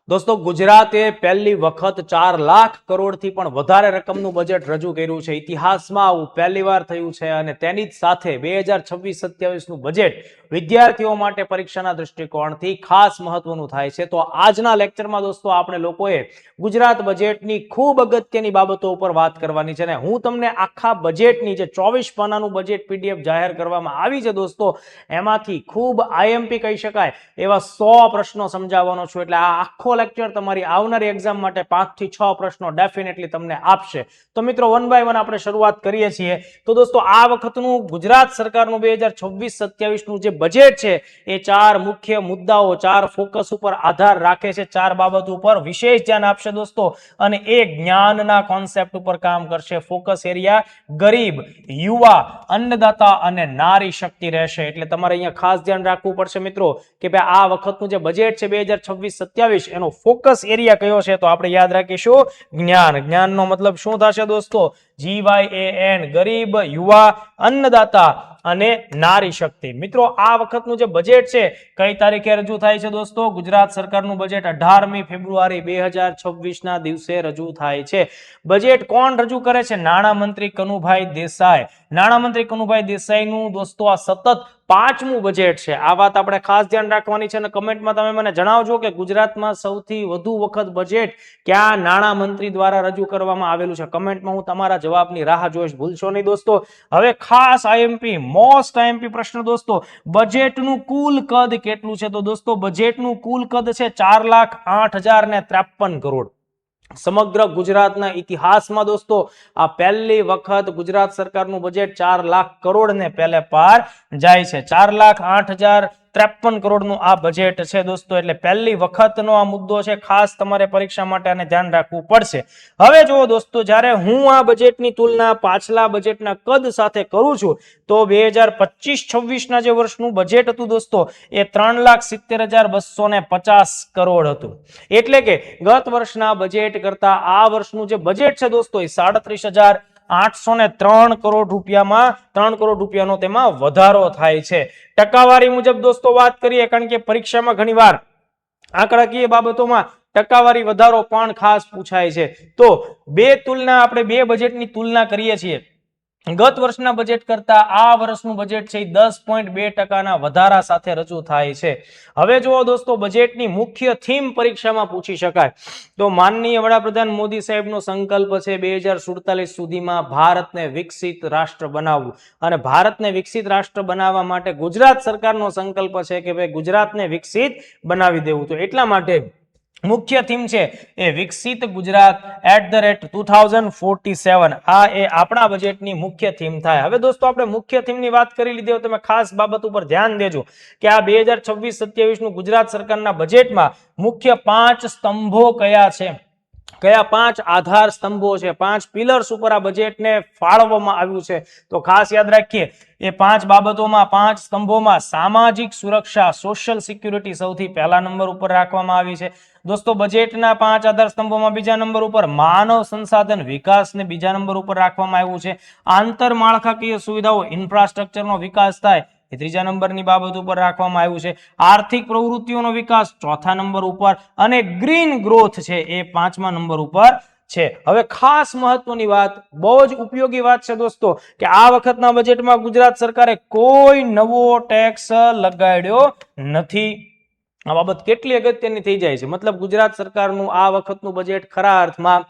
દોસ્તો ગુજરાતે પહેલી વખત 4 લાખ કરોડથી પણ વધારે રકમનું બજેટ રજૂ કર્યું છે. ઇતિહાસમાં આવું પહેલીવાર થયું છે અને તેની જ સાથે 2026-27નું બજેટ વિદ્યાર્થીઓ માટે પરીક્ષાના દૃષ્ટિકોણથી ખાસ મહત્વનું થાય છે. તો આજના લેક્ચરમાં દોસ્તો આપણે લોકોએ ગુજરાત બજેટની ખૂબ અગત્યની બાબતો ઉપર વાત કરવાની છે અને હું તમને આખા બજેટની જે 24 પાનાનું બજેટ પીડીએફ જાહેર કરવામાં આવી છે દોસ્તો, એમાંથી ખૂબ આઈએમપી કહી શકાય એવા 100 પ્રશ્નો સમજાવવાનો છું. એટલે આ આખો લેક્ચર તમારી આવનારી એક્ઝામ માટે 5 થી 6 પ્રશ્નો ડેફિનેટલી તમને આપશે. તો મિત્રો વન બાય વન આપણે શરૂઆત કરીએ છીએ. તો દોસ્તો આ વખતનું ગુજરાત સરકારનું 2026-27નું જે બજેટ છે એ 4 મુખ્ય મુદ્દાઓ, 4 ફોકસ ઉપર આધાર રાખે છે, 4 બાબત ઉપર વિશેષ ધ્યાન આપશે દોસ્તો અને એક જ્ઞાનના કોન્સેપ્ટ ઉપર કામ કરશે. ફોકસ એરિયા ગરીબ, યુવા, અન્નદાતા અને નારી શક્તિ રહેશે. એટલે તમારે અહીંયા ખાસ ધ્યાન રાખવું પડશે મિત્રો કે ભાઈ આ વખતનું જે બજેટ છે 2026-27 એનો ફોકસ એરિયા કયો છે, તો આપણે યાદ રાખીશું જ્ઞાન. જ્ઞાનનો મતલબ શું થશે દોસ્તો? GYAN, ગરીબ, યુવા, અન્નદાતા અને નારી શક્તિ. મિત્રો આ વખતનું જે બજેટ છે કઈ તારીખે રજૂ થાય છે દોસ્તો? ગુજરાત સરકારનું બજેટ 18મી ફેબ્રુઆરી 2026ના દિવસે રજૂ થાય છે. બજેટ કોણ રજૂ કરે છે? નાણામંત્રી કનુભાઈ દેસાઈ. નાણામંત્રી કનુભાઈ દેસાઈનું દોસ્તો આ સતત 5મું બજેટ છે. આ વાત આપણે ખાસ ધ્યાન રાખવાની છે અને કમેન્ટમાં તમે મને જણાવજો કે ગુજરાતમાં સૌથી વધુ વખત બજેટ ક્યાં નાણામંત્રી દ્વારા રજૂ કરવામાં આવેલું છે. કમેન્ટમાં હું તમારા જવાબની રાહ જોઈશ, ભૂલશો નહીં દોસ્તો. હવે ખાસ આઈએમપી, મોસ્ટ આઈએમપી પ્રશ્ન દોસ્તો, બજેટનું કુલ કદ કેટલું છે? તો દોસ્તો બજેટનું કુલ કદ છે 4,08,053 કરોડ. સમગ્ર ગુજરાતના ઇતિહાસમાં દોસ્તો આ પહેલી વખત ગુજરાત સરકારનું બજેટ 4 લાખ કરોડ ને પહેલે પાર જાય છે. 4,08,053 કરોડનું આ બજેટ છે દોસ્તો. એટલે પહેલી વખતનો આ મુદ્દો છે. ખાસ તમારે પરીક્ષા માટે આને ધ્યાન રાખવું પડશે. હવે જુઓ દોસ્તો, જ્યારે હું આ બજેટની તુલના પાછલા બજેટના કદ સાથે કરું છું તો 2025-26ના જે વર્ષનું બજેટ હતું દોસ્તો એ 3,70,250 કરોડ હતું. એટલે કે ગત વર્ષના બજેટ કરતા આ વર્ષનું જે બજેટ છે દોસ્તો એ 37,803 કરોડ રૂપિયામાં 3 કરોડ રૂપિયાનો તેમાં વધારો થાય છે. ટકાવારી મુજબ દોસ્તો વાત કરીએ, કારણ કે પરીક્ષામાં ઘણીવાર આંકડાકીય બાબતોમાં ટકાવારી વધારો પણ ખાસ પૂછાય છે. તો આપણે બે બજેટની તુલના કરીએ છીએ. ગત વર્ષના બજેટ કરતા આ વર્ષનું બજેટ છે 10.2% વધારા સાથે રજૂ થાય છે. હવે જુઓ દોસ્તો, બજેટની મુખ્ય થીમ પરીક્ષામાં પૂછી શકાય તો માનનીય વડાપ્રધાન મોદી સાહેબનો સંકલ્પ છે 2047 સુધીમાં ભારતને વિકસિત રાષ્ટ્ર બનાવવું. અને ભારતને વિકસિત રાષ્ટ્ર બનાવવા માટે ગુજરાત સરકારનો સંકલ્પ છે કે ભાઈ ગુજરાતને વિકસિત બનાવી દેવું. તો એટલા માટે મુખ્ય થીમ છે એ વિકસિત ગુજરાત @2047. આ એ આપણા બજેટની મુખ્ય થીમ થાય. હવે દોસ્તો આપણે મુખ્ય થીમની વાત કરી લીધી, તમે ખાસ બાબત ઉપર ધ્યાન દેજો કે આ 2026-27નું ગુજરાત સરકારના બજેટમાં મુખ્ય 5 સ્તંભો કયા છે, કયા 5 આધાર સ્તંભો છે, 5 પિલર્સ ઉપર આ બજેટને ફાળવવામાં આવ્યું છે. તો ખાસ યાદ રાખીએ એ 5 બાબતોમાં, 5 સ્તંભોમાં સામાજિક સુરક્ષા, સોશિયલ સિક્યુરિટી સૌથી પહેલા નંબર ઉપર રાખવામાં આવી છે દોસ્તો. બજેટના 5 આધાર સ્તંભોમાં બીજા નંબર ઉપર માનવ સંસાધન વિકાસને બીજા નંબર ઉપર રાખવામાં આવ્યું છે. આંતરમાળખાકીય સુવિધાઓ, ઇન્ફ્રાસ્ટ્રક્ચરનો વિકાસ થાય એ ત્રીજા નંબરની બાબત ઉપર રાખવામાં આવ્યું છે. આર્થિક પ્રવૃત્તિઓનો વિકાસ ચોથા નંબર ઉપર અને ગ્રીન ગ્રોથ છે એ 5મા નંબર ઉપર છે. હવે ખાસ મહત્વની વાત, બહુ જ ઉપયોગી વાત છે દોસ્તો કે આ વખતના બજેટમાં ગુજરાત સરકારે કોઈ નવો ટેક્સ લગાડ્યો નથી. આ બાબત કેટલી અગત્યની થઈ જાય છે. મતલબ ગુજરાત સરકારનું આ વખતનું બજેટ ખરા અર્થમાં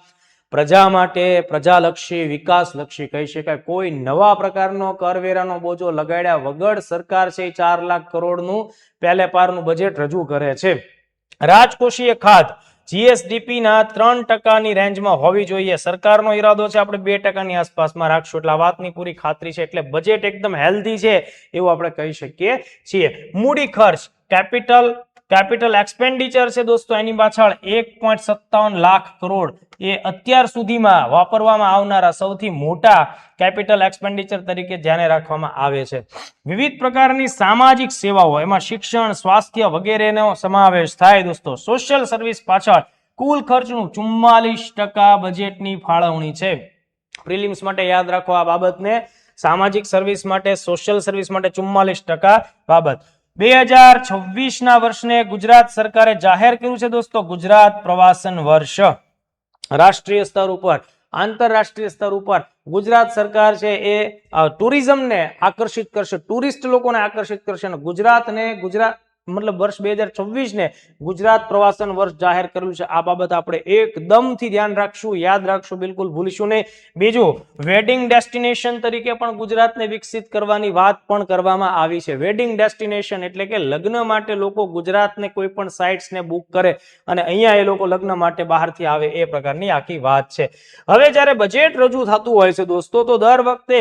પ્રજા માટે પ્રજાલક્ષી, વિકાસલક્ષી કહી શકાય. કોઈ નવા પ્રકારનો કરવેરાનો બોજો લગાડ્યા વગર સરકાર છે 4 લાખ કરોડનું પહેલે પારનું બજેટ રજૂ કરે છે. રાજકોષીય ખાધ GSDP ના 3% રેન્જમાં હોવી જોઈએ. સરકારનો ઈરાદો છે આપણે 2%ની આસપાસમાં રાખશું. એટલે આ વાતની પૂરી ખાતરી છે. એટલે બજેટ એકદમ હેલ્ધી છે એવું આપણે કહી શકીએ છીએ. મૂડી ખર્ચ, કેપિટલ એક્સપેન્ડિચર છે દોસ્તો, એની પાછળ 1.57 લાખ કરોડ એ અત્યાર સુધીમાં વાપરવામાં આવનારા સૌથી મોટા કેપિટલ એક્સપેન્ડિચર તરીકે ધ્યાને રાખવામાં આવે છે. વિવિધ પ્રકારની સામાજિક સેવાઓ, એમાં શિક્ષણ, સ્વાસ્થ્ય વગેરેનો સમાવેશ થાય દોસ્તો. સોશિયલ સર્વિસ પાછળ કુલ ખર્ચનું 44% બજેટની ફાળવણી છે. પ્રિલિમ્સ માટે યાદ રાખો આ બાબતને. સામાજિક સર્વિસ માટે, સોશિયલ સર્વિસ માટે 44% બાબત. 2026ના વર્ષને ગુજરાત સરકારે જાહેર કર્યું છે દોસ્તો ગુજરાત પ્રવાસન વર્ષ. રાષ્ટ્રીય સ્તર ઉપર, આંતરરાષ્ટ્રીય સ્તર ઉપર ગુજરાત સરકાર છે એ ટુરિઝમને આકર્ષિત કરશે, ટુરિસ્ટ લોકોને આકર્ષિત કરશે અને ગુજરાત મતલબ વર્ષ 2026 ને ગુજરાત પ્રવાસન વર્ષ જાહેર કર્યું છે. આ બાબત આપણે એકદમથી ધ્યાન રાખશું, યાદ રાખશું, બિલકુલ ભૂલીશું નહીં. બીજું, વેડિંગ ડેસ્ટિનેશન તરીકે પણ ગુજરાતને વિકસિત કરવાની વાત પણ કરવામાં આવી છે. વેડિંગ ડેસ્ટિનેશન એટલે કે લગ્ન માટે લોકો ગુજરાતને કોઈ પણ સાઇટ્સને બુક કરે અને અહીંયા એ લોકો લગ્ન માટે બહારથી આવે, એ પ્રકારની આખી વાત છે. હવે જ્યારે બજેટ રજૂ થતું હોય છે દોસ્તો, તો દર વખતે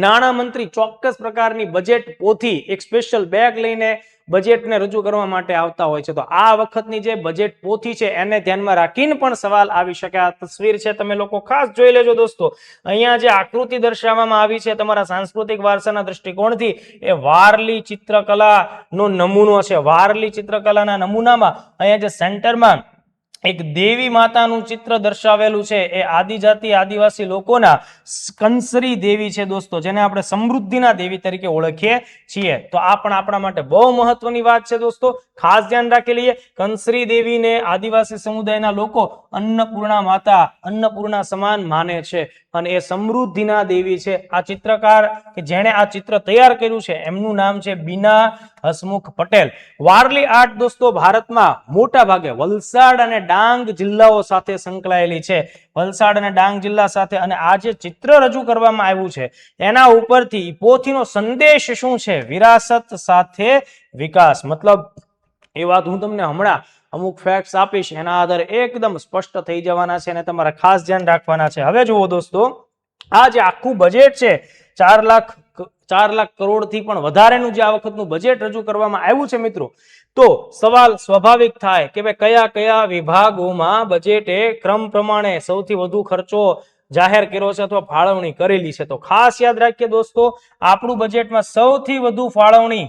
નાણામંત્રી ચોક્કસ પ્રકારની બજેટ પોથી, એક સ્પેશિયલ બેગ લઈને બજેટને રજૂ કરવા માટે આવતા હોય છે. તો આ વખતની જે બજેટ પોથી છે એને ધ્યાનમાં રાખીને પણ સવાલ આવી શકે. આ તસવીર છે, તમે લોકો ખાસ જોઈ લેજો દોસ્તો. અહીંયા જે આકૃતિ દર્શાવવામાં આવી છે તમારા સાંસ્કૃતિક વારસાના દ્રષ્ટિકોણથી, એ વારલી ચિત્રકલાનો નમૂનો છે. વારલી ચિત્રકલાના નમૂનામાં અહીંયા જે સેન્ટરમાં એક દેવી માતાનું ચિત્ર દર્શાવેલું છે, એ આદિજાતિ આદિવાસી લોકોના કંસરી દેવી છે દોસ્તો, જેને આપણે સમૃદ્ધિના દેવી તરીકે ઓળખીએ છીએ. તો આ પણ આપણા માટે બહુ મહત્વની વાત છે દોસ્તો, ખાસ ધ્યાન રાખી લઈએ. કંસરી દેવીને આદિવાસી સમુદાયના લોકો અન્નપૂર્ણા માતા, અન્નપૂર્ણા સમાન માને છે અને એ સમૃદ્ધિના દેવી છે. આ ચિત્રકાર કે જેણે આ ચિત્ર તૈયાર કર્યું છે એમનું નામ છે બીના હસમુખ પટેલ. વારલી આર્ટ દોસ્તો ભારતમાં મોટા ભાગે વલસાડ અને ડાંગ જિલ્લાઓ સાથે સંકળાયેલી છે. વલસાડ અને ડાંગ જિલ્લા સાથે. અને આ જે ચિત્ર રજૂ કરવામાં આવ્યું છે એના ઉપરથી પોથીનો સંદેશ શું છે? વિરાસત સાથે વિકાસ. મતલબ એ વાત હું તમને હમણાં અમુક ફેક્ટ્સ આપીશ, એના આધારે એકદમ સ્પષ્ટ થઈ જવાના છે અને તમારે ખાસ ધ્યાન રાખવાના છે. હવે જુઓ દોસ્તો, આ જે આખું બજેટ છે 4 લાખ કરોડથી પણ વધારેનું જે આ વખતનું બજેટ રજૂ કરવામાં આવ્યું છે મિત્રો, તો સવાલ સ્વાભાવિક થાય કે ભાઈ કયા કયા વિભાગોમાં બજેટે ક્રમ પ્રમાણે સૌથી વધુ ખર્ચો જાહેર કર્યો છે અથવા ફાળવણી કરેલી છે. તો ખાસ યાદ રાખીએ દોસ્તો, આપણું બજેટમાં સૌથી વધુ ફાળવણી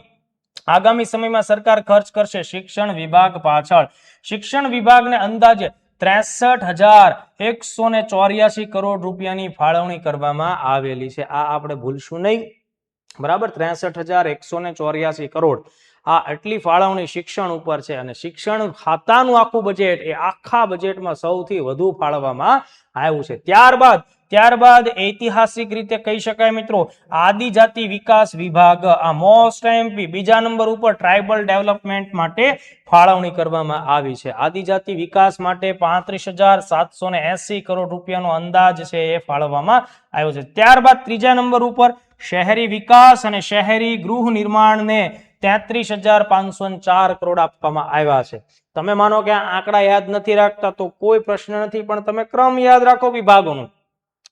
આગામી સમયમાં સરકાર ખર્ચ કરશે શિક્ષણ વિભાગ પાછળ. શિક્ષણ વિભાગને અંદાજે 63,184 કરોડ રૂપિયાની ફાળવણી કરવામાં આવેલી છે. આ આપણે ભૂલશું નહીં, બરાબર. 63,184 કરોડ, આ એટલી ફાળવણી શિક્ષણ ઉપર છે. અને શિક્ષણ ખાતાનું આખું બજેટ એ આખા બજેટમાં સૌથી વધુ ફાળવવામાં આવ્યું છે. ત્યારબાદ ઐતિહાસિક રીતે કહી શકાય મિત્રો, આદિજાતિ વિકાસ વિભાગ, આ મોસ્ટ એમપી. બીજા નંબર ઉપર ટ્રાઇબલ ડેવલપમેન્ટ માટે ફાળવણી કરવામાં આવી છે. આદિજાતિ વિકાસ માટે 35,780 કરોડ રૂપિયાનો અંદાજ છે એ ફાળવવામાં આવ્યો છે. ત્યારબાદ ત્રીજા નંબર ઉપર શહેરી વિકાસ અને શહેરી ગૃહ નિર્માણને 33,504 કરોડ આપવામાં આવ્યા છે. તમે માનો કે આ આંકડા યાદ નથી રાખતા તો કોઈ પ્રશ્ન નથી, પણ તમે ક્રમ યાદ રાખો વિભાગોનું,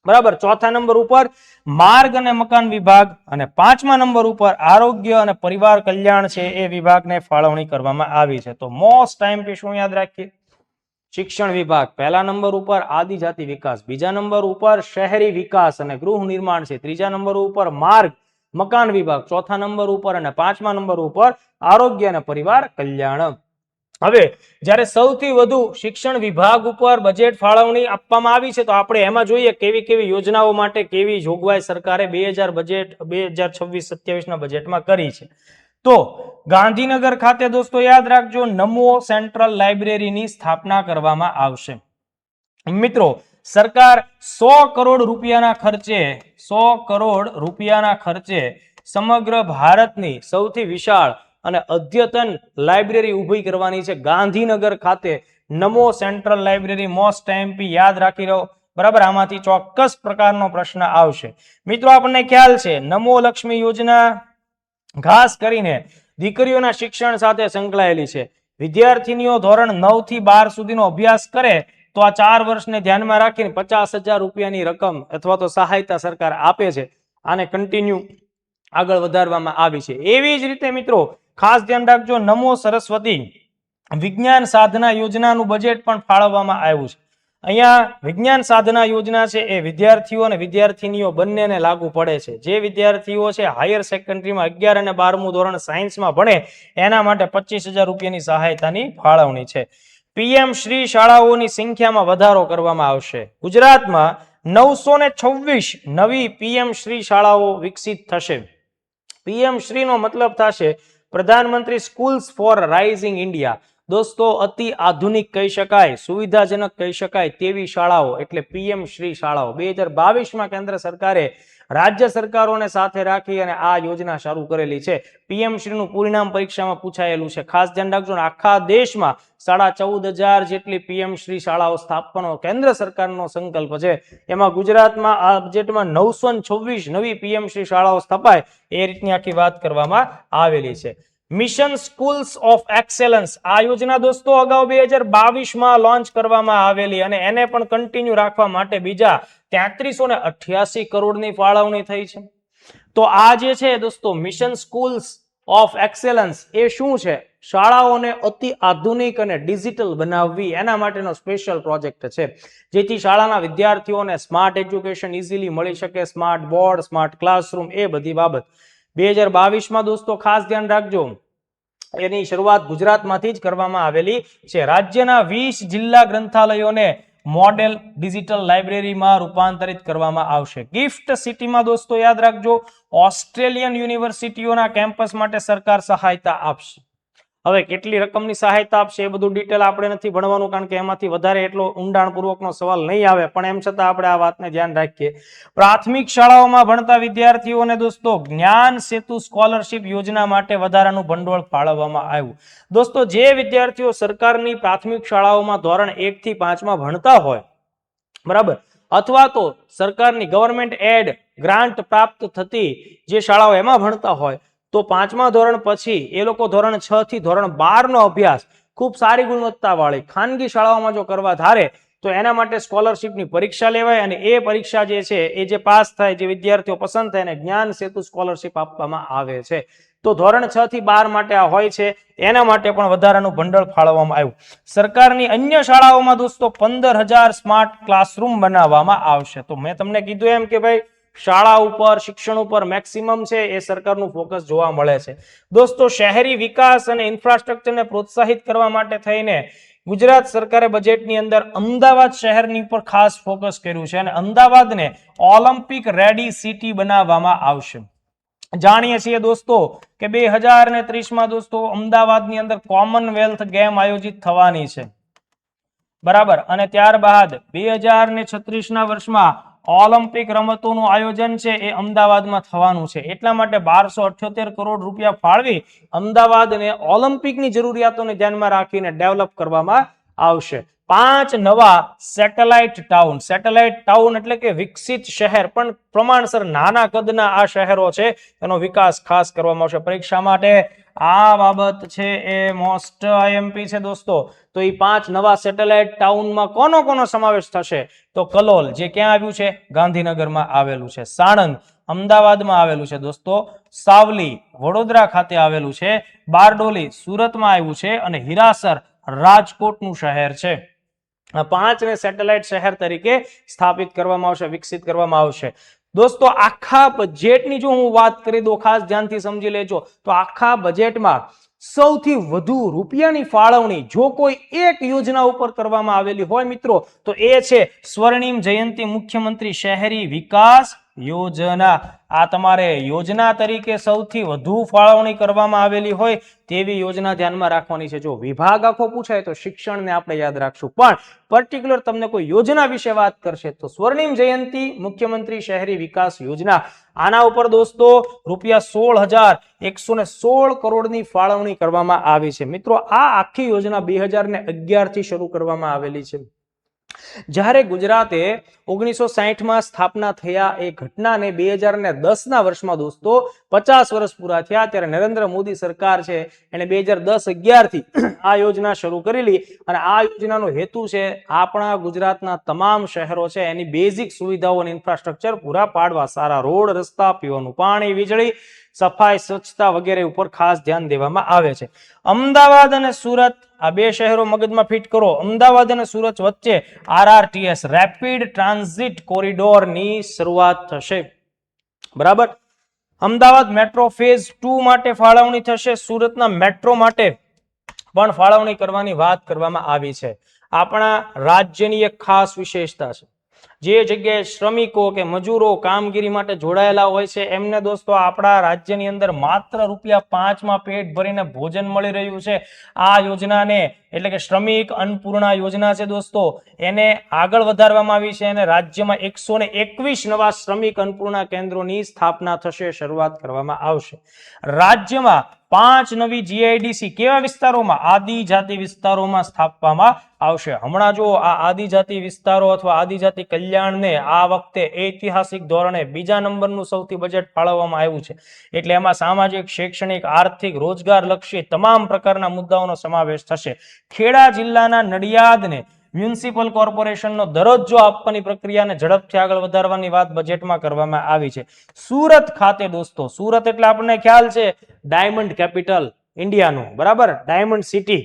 બરાબર. ચોથા નંબર ઉપર માર્ગ અને મકાન વિભાગ અને પાંચમા નંબર ઉપર આરોગ્ય અને પરિવાર કલ્યાણ છે એ વિભાગને ફાળવણી કરવામાં આવી છે. તો મોસ્ટ ટાઈમ પે શું યાદ રાખીએ? શિક્ષણ વિભાગ પહેલા નંબર ઉપર, આદિજાતિ વિકાસ બીજા નંબર ઉપર, શહેરી વિકાસ અને ગૃહ નિર્માણ છે ત્રીજા નંબર ઉપર, માર્ગ મકાન વિભાગ ચોથા નંબર ઉપર અને પાંચમા નંબર ઉપર આરોગ્ય અને પરિવાર કલ્યાણ. હવે જ્યારે સૌથી વધુ શિક્ષણ વિભાગ ઉપર બજેટ ફાળવણી આપવામાં આવી છે, તો આપણે એમાં જોઈએ કેવી કેવી યોજનાઓ માટે કેવી જોગવાઈ સરકારે 2026-27 બજેટમાં કરી છે. તો ગાંધીનગર ખાતે દોસ્તો યાદ રાખજો, નમો સેન્ટ્રલ લાઇબ્રેરીની સ્થાપના કરવામાં આવશે. મિત્રો, સરકાર 100 કરોડ રૂપિયાના ખર્ચે સમગ્ર ભારતની સૌથી વિશાળ અને અદ્યતન લાઇબ્રેરી ઊભી કરવાની છે ગાંધીનગર ખાતે. નમો સેન્ટ્રલ લાઇબ્રેરી મોસ્ટ એમપી યાદ રાખી રહ્યો, બરાબર. આમાંથી ચોક્કસ પ્રકારનો પ્રશ્ન આવશે. મિત્રો, આપણને ખ્યાલ છે નમો લક્ષ્મી યોજના ખાસ કરીને દીકરીઓના શિક્ષણ સાથે સંકળાયેલી છે. વિદ્યાર્થીનીઓ ધોરણ 9 થી 12 સુધીનો અભ્યાસ કરે તો આ 4 વર્ષને ધ્યાનમાં રાખીને 50,000 રૂપિયાની રકમ અથવા તો સહાયતા સરકાર આપે છે. આને કન્ટિન્યુ આગળ વધારવામાં આવી છે. એવી જ રીતે મિત્રો ખાસ ધ્યાન રાખજો, નમો સરસ્વતી વિજ્ઞાન સાધના યોજનાનું બજેટ પણ ફાળવવામાં આવ્યું છે. અહીંયા વિજ્ઞાન સાધના યોજના છે એ વિદ્યાર્થીઓ અને વિદ્યાર્થીનીઓ બંનેને લાગુ પડે છે. જે વિદ્યાર્થીઓ છે હાયર સેકન્ડરીમાં 11 અને 12મું ધોરણ સાયન્સમાં ભણે એના માટે 25,000 રૂપિયાની સહાયતાની ફાળવણી છે. પીએમ શ્રી શાળાઓની સંખ્યામાં વધારો કરવામાં આવશે. ગુજરાતમાં 926 નવી પીએમ શ્રી શાળાઓ વિકસિત થશે. પીએમ શ્રી નો મતલબ થશે પ્રધાનમંત્રી સ્કૂલ્સ ફોર રાઇઝિંગ ઇન્ડિયા. દોસ્તો અતિ આધુનિક કહી શકાય, સુવિધાજનક કહી શકાય તેવી શાળાઓ એટલે પીએમ શ્રી શાળાઓ 2022માં કેન્દ્ર સરકારે રાજ્ય સરકારોને સાથે રાખી અને આ યોજના શરૂ કરેલી છે. પીએમ શ્રીનું પરિણામ પરીક્ષામાં પૂછાયેલું છે. ખાસ ધ્યાન રાખજો, આખા દેશમાં 14,500 જેટલી પીએમ શ્રી શાળાઓ સ્થાપવાનો કેન્દ્ર સરકારનો સંકલ્પ છે. એમાં ગુજરાતમાં આ બજેટમાં 926 નવી પીએમ શ્રી શાળાઓ સ્થપાય એ રીતની આખી વાત કરવામાં આવેલી છે. મિશન સ્કૂલ્સ ઓફ એક્સેલન્સ આ યોજના દોસ્તો અગાઉ 2022માં લોન્ચ કરવામાં આવેલી અને એને પણ કન્ટિન્યુ રાખવા માટે બીજા 3388 કરોડની ફાળવણી થઈ છે. તો આ જે છે દોસ્તો મિશન સ્કૂલ્સ ઓફ એક્સેલન્સ એ શું છે? શાળાઓને અતિ આધુનિક અને ડિજિટલ બનાવવી એના માટેનો સ્પેશિયલ પ્રોજેક્ટ છે, જેથી શાળાના વિદ્યાર્થીઓને સ્માર્ટ એજ્યુકેશન ઇઝીલી મળી શકે, સ્માર્ટ બોર્ડ, સ્માર્ટ ક્લાસરૂમ, એ બધી બાબત 2022માં દોસ્તો ખાસ ધ્યાન રાખજો એની શરૂઆત ગુજરાતમાંથી જ કરવામાં આવેલી છે. રાજ્યના 20 જિલ્લા ગ્રંથાલયોને મોડેલ ડિજિટલ લાઇબ્રેરીમાં રૂપાંતરિત કરવામાં આવશે. ગિફ્ટ સિટીમાં દોસ્તો યાદ રાખજો ઓસ્ટ્રેલિયન યુનિવર્સિટીઓના કેમ્પસ માટે સરકાર સહાયતા આપશે. હવે કેટલી રકમની સહાયતા આપશે એ બધું ડિટેલ આપણે નથી ભણવાનું, કારણ કે એમાંથી વધારે એટલો ઊંડાણપૂર્વકનો સવાલ નહીં આવે, પણ એમ છતાં આપણે આ વાતને ધ્યાન રાખીએ. પ્રાથમિક શાળાઓમાં ભણતા વિદ્યાર્થીઓને દોસ્તો જ્ઞાન સેતુ સ્કોલરશિપ યોજના માટે વધારાનું ભંડોળ ફાળવવામાં આવ્યું. દોસ્તો જે વિદ્યાર્થીઓ સરકારની પ્રાથમિક શાળાઓમાં ધોરણ 1 થી 5માં ભણતા હોય, બરાબર, અથવા તો સરકારની ગવર્મેન્ટ એડ ગ્રાન્ટ પ્રાપ્ત થતી જે શાળાઓ એમાં ભણતા હોય, તો 5મા ધોરણ પછી એ લોકો ધોરણ 6 થી ધોરણ 12નો અભ્યાસ ખૂબ સારી ગુણવત્તાવાળી ખાનગી શાળાઓમાં જો કરવા ધારે તો એના માટે સ્કોલરશિપની પરીક્ષા લેવાય અને એ પરીક્ષા જે છે એ જે પાસ થાય, જે વિદ્યાર્થીઓ પસંદ થાય એને જ્ઞાન સેતુ સ્કોલરશિપ આપવામાં આવે છે. તો ધોરણ 6 થી 12 માટે આ હોય છે, એના માટે પણ વધારાનું ભંડોળ ફાળવવામાં આવ્યું. સરકારની અન્ય શાળાઓમાં દોસ્તો 15,000 સ્માર્ટ ક્લાસરૂમ બનાવવામાં આવશે. તો મેં તમને કીધું એમ કે ભાઈ શાળા ઉપર, શિક્ષણ ઉપર મેક્સિમમ છે એ સરકારનું ફોકસ જોવા મળે છે. દોસ્તો શહેરી વિકાસ અને ઇન્ફ્રાસ્ટ્રક્ચરને પ્રોત્સાહિત કરવા માટે થઈને ગુજરાત સરકારે બજેટની અંદર અમદાવાદ શહેરની ઉપર ખાસ ફોકસ કર્યું છે અને અમદાવાદને ઓલિમ્પિક રેડી સિટી બનાવવામાં આવશે. જાણીએ છીએ દોસ્તો કે 2030માં દોસ્તો અમદાવાદની અંદર કોમનવેલ્થ ગેમ આયોજિત થવાની છે, બરાબર, અને ત્યારબાદ 2036ના વર્ષમાં ઓલિમ્પિક રમતોનું આયોજન છે એ અમદાવાદમાં થવાનું છે. એટલા માટે 1278 કરોડ રૂપિયા ફાળવી અમદાવાદને ઓલિમ્પિકની જરૂરિયાતોને ધ્યાનમાં રાખીને ડેવલપ કરવામાં આવશે. 5 નવા સેટેલાઇટ ટાઉન એટલે કે વિકસિત શહેર, પણ પ્રમાણસર નાના કદના આ શહેરો છે એનો વિકાસ ખાસ કરવામાં આવશે. પરીક્ષા માટે આ બાબત છે એ મોસ્ટ આઈએમપી છે દોસ્તો. તો એ 5 નવા સેટેલાઇટ ટાઉનમાં કોનો સમાવેશ થશે? તો કલોલ જે ક્યાં આવ્યું છે? ગાંધીનગરમાં આવેલું છે. સાણંદ અમદાવાદમાં આવેલું છે દોસ્તો. સાવલી વડોદરા ખાતે આવેલું છે. બારડોલી સુરતમાં આવ્યું છે અને હિરાસર રાજકોટનું શહેર છે. 5ને સેટેલાઇટ શહેર તરીકે સ્થાપિત કરવામાં આવશે, વિકસિત કરવામાં આવશે. દોસ્તો આખા બજેટની જો હું વાત કરી દઉં, ખાસ ધ્યાનથી સમજી લેજો, તો આખા બજેટમાં સૌથી વધુ રૂપિયાની ફાળવણી જો કોઈ એક યોજના ઉપર કરવામાં આવેલી હોય મિત્રો, તો એ છે સ્વર્ણિમ જયંતી મુખ્યમંત્રી શહેરી વિકાસ યોજના. આ તમારે યોજના તરીકે સૌથી વધુ ફાળવણી કરવામાં આવેલી હોય તેવી યોજના ધ્યાનમાં રાખવાની છે. જો વિભાગ આખો પૂછાય તો શિક્ષણને આપણે યાદ રાખશું, પણ પર્ટિક્યુલર તમને કોઈ યોજના વિશે વાત કરશે તો સ્વર્ણિમ જયંતી મુખ્યમંત્રી શહેરી વિકાસ યોજના, આના ઉપર દોસ્તો રૂપિયા 16,116 કરોડની ફાળવણી કરવામાં આવી છે. મિત્રો આ આખી યોજના 2011 થી શરૂ કરવામાં આવેલી છે. જ્યારે ગુજરાતે 1960માં સ્થાપના થયા એ ઘટનાને 2010ના વર્ષમાં દોસ્તો 50 વર્ષ પૂરા થયા, ત્યારે નરેન્દ્ર મોદી સરકાર છે એને 2010-11 થી આ યોજના શરૂ કરેલી અને આ યોજનાનો હેતુ છે આપણા ગુજરાતના તમામ શહેરો છે એની બેઝિક સુવિધાઓ અને ઇન્ફ્રાસ્ટ્રક્ચર પૂરા પાડવા. સારા રોડ, રસ્તા, પીવાનું પાણી, વીજળી, સફાઈ, સ્વચ્છતા વગેરે ઉપર ખાસ ધ્યાન દેવામાં આવે છે. અમદાવાદ અને સુરત આ બે શહેરો મગજમાં ફિટ કરો. અમદાવાદ અને સુરત વચ્ચે RRTS રેપિડ ટ્રાન્ઝિટ કોરિડોરની શરૂઆત થશે, બરાબર. અમદાવાદ મેટ્રો ફેઝ 2 માટે ફાળવણી થશે. સુરતના મેટ્રો માટે પણ ફાળવણી કરવાની વાત કરવામાં આવી છે. આપણા રાજ્યની એક ખાસ વિશેષતા છે, જે જગ્યાએ શ્રમિકો કે મજૂરો કામગીરી માટે જોડાયેલા હોય છે એમને દોસ્તો આપણા રાજ્યની અંદર માત્ર ₹5 પેટ ભરીને ભોજન મળી રહ્યું છે. આ યોજનાને એટલે કે શ્રમિક અન્નપૂર્ણા યોજના છે દોસ્તો, એને આગળ વધારવામાં આવી છે અને રાજ્યમાં 121 નવા શ્રમિક અન્નપૂર્ણા કેન્દ્રોની સ્થાપના થશે, શરૂઆત કરવામાં આવશે. રાજ્યમાં 5 નવી જીઆઈડીસી કેવા વિસ્તારોમાં? આદિજાતિ વિસ્તારોમાં સ્થાપવામાં આવશે. હમણાં જો આ આદિજાતિ વિસ્તારો અથવા આદિજાતિ કલ્યાણને આ વખતે ઐતિહાસિક ધોરણે 2જા નંબરનું સૌથી બજેટ ફાળવવામાં આવ્યું છે. એટલે એમાં સામાજિક, શૈક્ષણિક, આર્થિક, રોજગાર લક્ષી તમામ પ્રકારના મુદ્દાઓનો સમાવેશ થશે. ખેડા જિલ્લાના નડિયાદને મ્યુનિસિપલ કોર્પોરેશનનો દરજ્જો આપવાની પ્રક્રિયાને ઝડપથી આગળ વધારવાની વાત બજેટમાં કરવામાં આવી છે. સુરત ખાતે દોસ્તો, સુરત એટલે આપણને ખ્યાલ છે ડાયમંડ કેપિટલ ઇન્ડિયાનું, બરાબર, ડાયમંડ સિટી.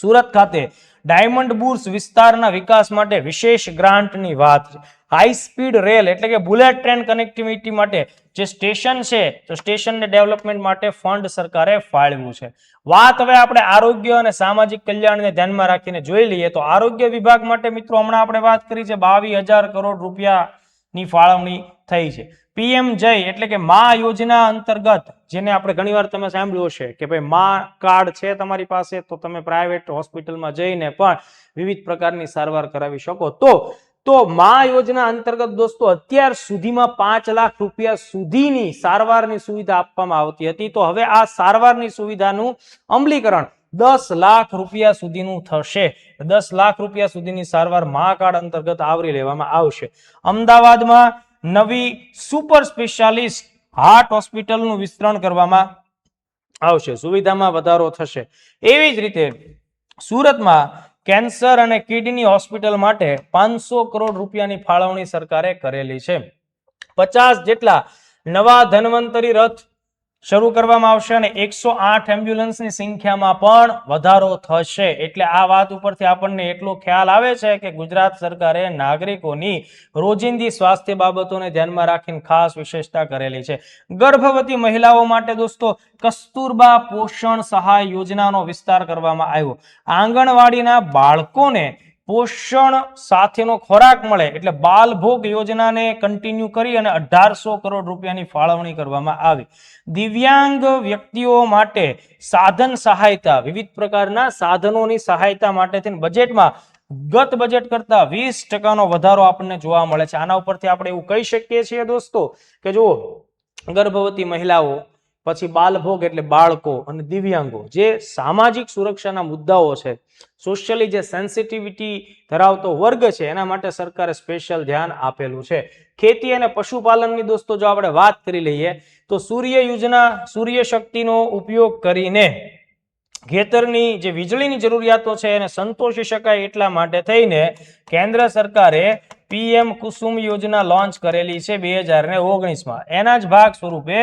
સુરત ખાતે ડાયમંડ બુર્સ વિસ્તારના વિકાસ માટે વિશેષ ગ્રાન્ટની વાત છે. હાઈ સ્પીડ રેલ એટલે કે બુલેટ ટ્રેન કનેક્ટિવિટી માટે જે સ્ટેશન છે તો સ્ટેશનને ડેવલપમેન્ટ માટે ફંડ સરકારે ફાળવ્યું છે. વાત હવે આપણે આરોગ્ય અને સામાજિક કલ્યાણને ધ્યાનમાં રાખીને જોઈ લઈએ તો આરોગ્ય વિભાગ માટે મિત્રો હમણાં આપણે વાત કરી છે 22,000 કરોડ રૂપિયાની ફાળવણી થઈ છે. પીએમ જય એટલે કે મા યોજના અંતર્ગત, જેને આપણે ઘણીવાર તમે સાંભળ્યું હશે કે ભાઈ મા કાર્ડ છે તમારી પાસે તો તમે પ્રાઇવેટ હોસ્પિટલમાં જઈને પણ વિવિધ પ્રકારની સારવાર કરાવી શકો. તો મા યોજના અંતર્ગત દોસ્તો અત્યાર સુધીમાં 5 લાખ રૂપિયા સુધીની સારવારની સુવિધા આપવામાં આવતી હતી. તો હવે આ સારવારની સુવિધાનું અમલીકરણ 10 લાખ રૂપિયા સુધીનું થશે. 10 લાખ રૂપિયા સુધીની સારવાર મા કાર્ડ અંતર્ગત આવરી લેવામાં આવશે. અમદાવાદમાં નવી સુપર સ્પેશિયાલિસ્ટ હાર્ટ હોસ્પિટલનું વિસ્તરણ કરવામાં આવશે. સુવિધામાં વધારો થશે. એવી જ રીતે સુરતમાં કેન્સર અને કિડની હોસ્પિટલ માટે 500 કરોડ રૂપિયાની ફાળવણી સરકારે કરેલી છે. 50 જેટલા નવા ધન્વંતરી રથ શરૂ કરવામાં આવશે અને 108 એમ્બ્યુલન્સની સંખ્યામાં પણ વધારો થશે. એટલે આ વાત ઉપરથી આપણને એટલો ખ્યાલ આવે છે કે ગુજરાત સરકારે નાગરિકોની રોજિંદી સ્વાસ્થ્ય બાબતોને ધ્યાનમાં રાખીને ખાસ વિશેષતા કરેલી છે. ગર્ભવતી મહિલાઓ માટે દોસ્તો કસ્તુરબા પોષણ સહાય યોજનાનો વિસ્તાર કરવામાં આવ્યો. આંગણવાડીના બાળકોને પોષણ સાથેનો ખોરાક મળે એટલે બાલભોગ યોજનાને કન્ટિન્યુ કરી અને 1800 કરોડ રૂપિયાની ફાળવણી કરવામાં આવી. દિવ્યાંગ વ્યક્તિઓ માટે સાધન સહાયતા, વિવિધ પ્રકારના સાધનોની સહાયતા માટે બજેટમાં ગત બજેટ કરતા 20% વધારો આપણને જોવા મળે છે. આના ઉપરથી આપણે એવું કહી શકીએ છીએ દોસ્તો કે જો ગર્ભવતી મહિલાઓ, પછી બાલભોગ એટલે બાળકો અને દિવ્યાંગો, જે સામાજિક સુરક્ષાના મુદ્દાઓ છે, સોશિયલી જે સેન્સિટિવિટી ધરાવતો વર્ગ છે, એના માટે સરકારે સ્પેશિયલ ધ્યાન આપેલું છે. ખેતી અને પશુપાલનની દોસ્તો જો આપણે વાત કરી લઈએ તો સૂર્ય યોજના, સૂર્ય શક્તિનો ઉપયોગ કરીને ખેતરની જે વીજળીની જરૂરિયાતો છે એને સંતોષી શકાય એટલા માટે થઈને કેન્દ્ર સરકારે પીએમ કુસુમ યોજના લોન્ચ કરેલી છે 2019માં. એના જ ભાગ સ્વરૂપે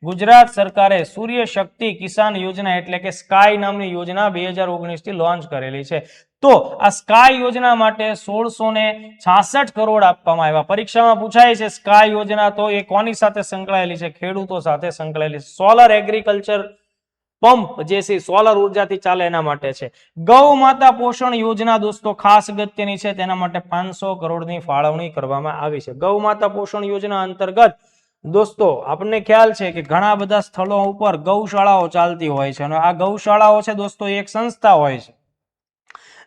ગુજરાત સરકારે સૂર્ય શક્તિ કિસાન યોજના એટલે કે સ્કાય નામની યોજના 2019 થી લોન્ચ કરેલી છે. તો આ સ્કાય યોજના માટે 1666 કરોડ આપવામાં આવ્યા. પરીક્ષામાં પૂછાય છે સ્કાય યોજના તો એ કોની સાથે સંકળાયેલી છે? ખેડૂતો સાથે સંકળાયેલી છે. સોલર એગ્રીકલ્ચર પંપ જે છે સોલર ઉર્જાથી ચાલે એના માટે છે. ગૌ માતા પોષણ યોજના દોસ્તો ખાસ અગત્યની છે, તેના માટે 500 કરોડની ફાળવણી કરવામાં આવી છે. ગૌ માતા પોષણ યોજના અંતર્ગત દોસ્તો આપણને ખ્યાલ છે કે ઘણા બધા સ્થળો ઉપર ગૌશાળાઓ ચાલતી હોય છે અને આ ગૌશાળાઓ છે દોસ્તો એક સંસ્થા હોય છે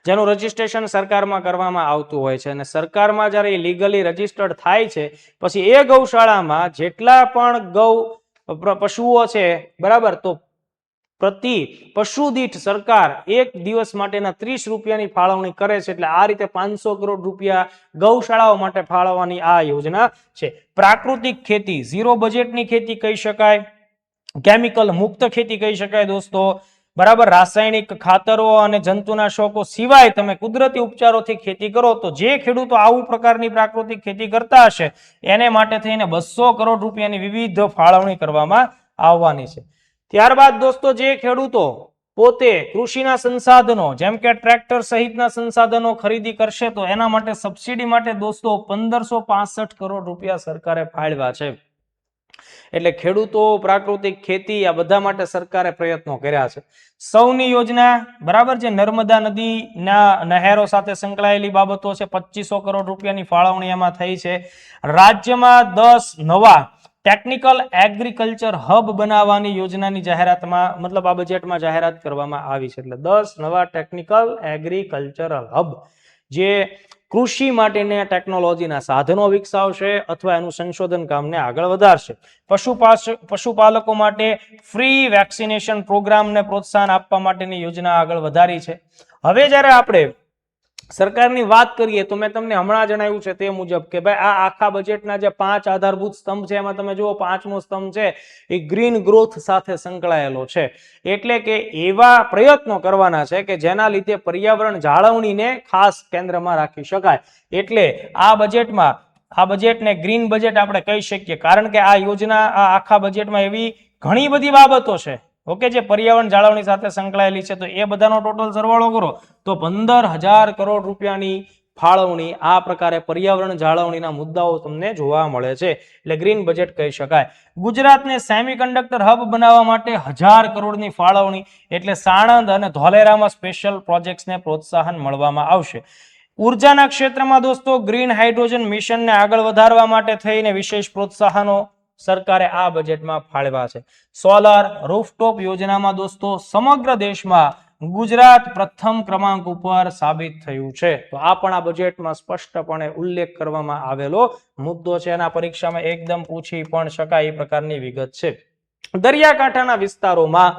જેનું રજીસ્ટ્રેશન સરકારમાં કરવામાં આવતું હોય છે અને સરકારમાં જ્યારે લીગલી રજીસ્ટર્ડ થાય છે પછી એ ગૌશાળામાં જેટલા પણ ગૌ પશુઓ છે, બરાબર, તો પ્રતિ પશુ દીઠ સરકાર એક દિવસ માટેના 30 રૂપિયાની ફાળવણી કરે છે. એટલે આ રીતે 500 કરોડ રૂપિયા ગૌશાળાઓ માટે ફાળવવાની આ યોજના છે. પ્રાકૃતિક ખેતી, ઝીરો બજેટની ખેતી કહી શકાય, કેમિકલ મુક્ત ખેતી કહી શકાય દોસ્તો, બરાબર. રાસાયણિક ખાતરો અને જંતુનાશકો સિવાય તમે કુદરતી ઉપચારોથી ખેતી કરો તો જે ખેડૂતો આવું પ્રકારની પ્રાકૃતિક ખેતી કરતા હશે એને માટે થઈને 200 કરોડ રૂપિયાની વિવિધ ફાળવણી કરવામાં આવવાની છે. ત્યારબાદ દોસ્તો જે ખેડૂતો પોતે કૃષિના સંસાધનો જેમ કે ટ્રેક્ટર સહિતના સંસાધનો ખરીદી કરશે તો એના માટે સબસિડી માટે દોસ્તો 1565 કરોડ રૂપિયા સરકારે ફાળવ્યા છે. એટલે ખેડૂતો, પ્રાકૃતિક ખેતી આ બધા માટે સરકારે પ્રયત્નો કર્યા છે. સૌની યોજના, બરાબર, જે નર્મદા નદીના નહેરો સાથે સંકળાયેલી બાબતો છે, 2500 કરોડ રૂપિયાની ફાળવણી એમાં થઈ છે. રાજ્યમાં 10 નવા ટેકનિકલ એગ્રીકલ્ચર હબ બનાવવાની યોજનાની જાહેરાતમાં, મતલબ આ બજેટમાં જાહેરાત કરવામાં આવી છે. એટલે 10 નવા ટેકનિકલ એગ્રીકલ્ચરલ હબ જે કૃષિ માટેની ટેકનોલોજીના સાધનો વિકસાવશે અથવા એનું સંશોધન કામને આગળ વધારશે. પશુપાલકો માટે ફ્રી વેક્સિનેશન પ્રોગ્રામને પ્રોત્સાહન આપવા માટેની યોજના આગળ વધારી છે. હવે જ્યારે આપણે સરકારની વાત કરીએ તો મેં તમને હમણાં જણાવ્યું છે તે મુજબ કે ભાઈ આ આખા બજેટના જે 5 આધારભૂત સ્તંભ છે એમાં તમે જુઓ 5મો સ્તંભ છે એ ગ્રીન ગ્રોથ સાથે સંકળાયેલો છે. એટલે કે એવા પ્રયત્નો કરવાના છે કે જેના લીધે પર્યાવરણ જાળવણીને ખાસ કેન્દ્રમાં રાખી શકાય. એટલે આ બજેટને ગ્રીન બજેટ આપણે કહી શકીએ, કારણ કે આ યોજના, આ આખા બજેટમાં એવી ઘણી બધી બાબતો છે ઓકે જે પર્યાવરણ જાળવણી સાથે સંકળાયેલી છે. તો એ બધાનો ટોટલ સરવાળો કરો તો 15,000 કરોડ રૂપિયાની ફાળવણી આ પ્રકારે પર્યાવરણ જાળવણીના મુદ્દાઓ તમને જોવા મળે છે. એટલે ગ્રીન બજેટ કહી શકાય. ગુજરાતને સેમિકન્ડક્ટર હબ બનાવવા માટે 1000 કરોડની ફાળવણી, એટલે સાણંદ અને ધોલેરામાં સ્પેશિયલ પ્રોજેક્ટ્સને પ્રોત્સાહન મળવામાં આવશે. ઉર્જાના ક્ષેત્રમાં દોસ્તો ગ્રીન હાઇડ્રોજન મિશનને આગળ વધારવા માટે થઈને વિશેષ પ્રોત્સાહનો સરકારે આ બજેટમાં ફાળવ્યા છે. સોલાર રૂફટોપ યોજનામાં દોસ્તો સમગ્ર દેશમાં ગુજરાત પ્રથમ ક્રમાંક ઉપર સાબિત થયું છે. તો આ પણ આ બજેટમાં સ્પષ્ટપણે ઉલ્લેખ કરવામાં આવેલો મુદ્દો છે. એના પરીક્ષામાં એકદમ પૂછી પણ શકાય એ પ્રકારની વિગત છે. દરિયાકાંઠાના વિસ્તારોમાં